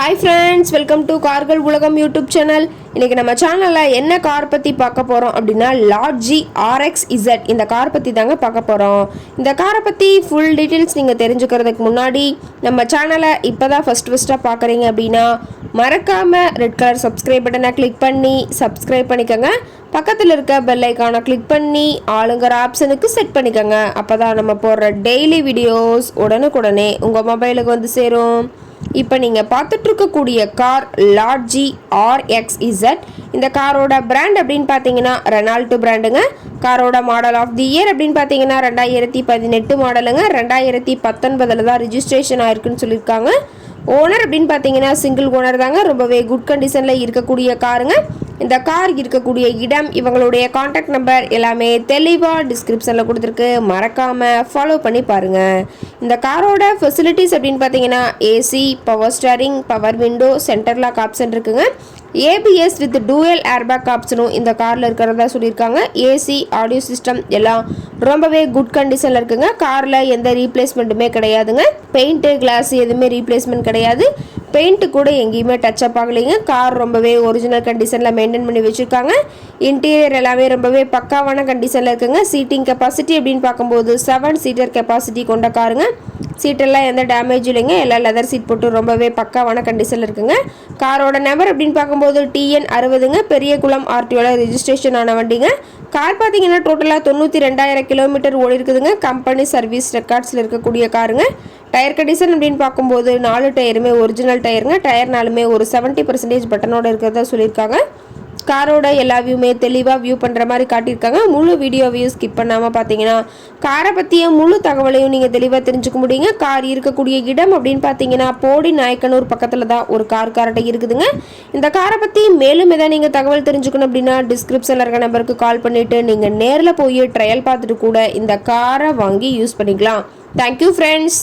Hi friends, welcome to கார்கள் உலகம் YouTube channel. இன்றைக்கி நம்ம சேனலில் என்ன கார் பற்றி பார்க்க போகிறோம் அப்படின்னா லாட்ஜி RX-Z இந்த கார் பற்றி தாங்க பார்க்க போகிறோம். இந்த காரை பற்றி ஃபுல் டீட்டெயில்ஸ் நீங்கள் தெரிஞ்சுக்கிறதுக்கு முன்னாடி நம்ம சேனலை இப்போ தான் ஃபஸ்ட்டாக பார்க்குறீங்க அப்படின்னா மறக்காமல் ரெட் கலர் சப்ஸ்கிரைப் பட்டனை கிளிக் பண்ணி சப்ஸ்கிரைப் பண்ணிக்கோங்க. பக்கத்தில் இருக்க பெல் ஐக்கானை கிளிக் பண்ணி ஆளுங்கிற ஆப்ஷனுக்கு செட் பண்ணிக்கோங்க. அப்போ தான் நம்ம போடுற டெய்லி வீடியோஸ் உடனுக்குடனே உங்கள் மொபைலுக்கு வந்து சேரும். இப்போ நீங்கள் பார்த்துட்ருக்கக்கூடிய கார் லாட்ஜி RX-Z. இந்த காரோட பிராண்ட் அப்படின்னு பார்த்தீங்கன்னா ரெனால்ட் பிராண்டுங்க. காரோட மாடல் ஆஃப் தி இயர் அப்படின்னு பார்த்தீங்கன்னா 2018 மாடலுங்க. 2019 தான் ரிஜிஸ்ட்ரேஷன் ஆயிருக்குன்னு சொல்லியிருக்காங்க. ஓனர் அப்படின்னு பார்த்தீங்கன்னா சிங்கிள் ஓனர் தாங்க. ரொம்பவே குட் கண்டிஷனில் இருக்கக்கூடிய காருங்க. இந்த கார் இருக்கக்கூடிய இடம், இவங்களுடைய காண்டாக்ட் நம்பர் எல்லாமே தெளிவாக டிஸ்கிரிப்ஷனில் கொடுத்துருக்கு. மறக்காமல் ஃபாலோ பண்ணி பாருங்கள். இந்த காரோட ஃபெசிலிட்டிஸ் அப்படின்னு பார்த்தீங்கன்னா AC, power steering, power window, centre lock option இருக்குங்க. ABS வித் டூயல் ஏர்பேக் ஆப்ஷனும் இந்த காரில் இருக்கிறதா சொல்லியிருக்காங்க. ஏசி, ஆடியோ சிஸ்டம் எல்லாம் ரொம்பவே குட் கண்டிஷனில் இருக்குங்க. காரில் எந்த ரீப்ளேஸ்மெண்ட்டுமே கிடையாதுங்க. பெயிண்ட்டு, கிளாஸ் எதுவுமே ரீப்ளேஸ்மெண்ட் கிடையாது. பெயிண்ட்டு கூட எங்கேயுமே டச்சப் ஆகலைங்க. கார் ரொம்பவே ஒரிஜினல் கண்டிஷனில் மெயின்டைன் பண்ணி வச்சுருக்காங்க. இன்டீரியர் எல்லாமே ரொம்பவே பக்காவான கண்டிஷனில் இருக்குங்க. சீட்டிங் கெப்பாசிட்டி அப்படின்னு பார்க்கும்போது 7 சீட்டர் கெப்பாசிட்டி கொண்ட காருங்க. சீட்டெல்லாம் எந்த டேமேஜ் இல்லைங்க. எல்லா லெதர் சீட் போட்டு ரொம்பவே பக்காவான கண்டிஷனில் இருக்குங்க. காரோட நம்பர் அப்படின்னு பார்க்கும்போது TN 60ங்க. பெரியகுளம் RTOல ரிஜிஸ்ட்ரேஷன் ஆன வண்டிங்க. கார் பார்த்தீங்கன்னா டோட்டலாக 92,000 கிலோமீட்டர் ஓடி இருக்குதுங்க. கம்பெனி சர்வீஸ் ரெக்கார்ட்ஸில் இருக்கக்கூடிய காருங்க. டயர் கண்டிஷன் அப்படின்னு பார்க்கும்போது 4 டயருமே ஒரிஜினல் டயருங்க. டயர்னாலுமே ஒரு 70% பட்டனோட இருக்கிறதா சொல்லியிருக்காங்க. காரோட எல்லா வியூமே தெளிவாக வியூ பண்ணுற மாதிரி காட்டியிருக்காங்க. முழு வீடியோவையும் ஸ்கிப் பண்ணாமல் பார்த்தீங்கன்னா காரை பற்றிய முழு தகவலையும் நீங்கள் தெளிவாக தெரிஞ்சுக்க முடியுங்க. கார் இருக்கக்கூடிய இடம் அப்படின்னு பார்த்தீங்கன்னா போடி நாயக்கனூர் பக்கத்தில் தான் ஒரு கார்ட்ட இருக்குதுங்க. இந்த காரை பற்றி மேலும் எதாவது நீங்கள் தகவல் தெரிஞ்சுக்கணும் அப்படின்னா டிஸ்கிரிப்ஷனில் இருக்க நம்பருக்கு கால் பண்ணிவிட்டு நீங்கள் நேரில் போய் ட்ரையல் பார்த்துட்டு கூட இந்த காரை வாங்கி யூஸ் பண்ணிக்கலாம். Thank you friends.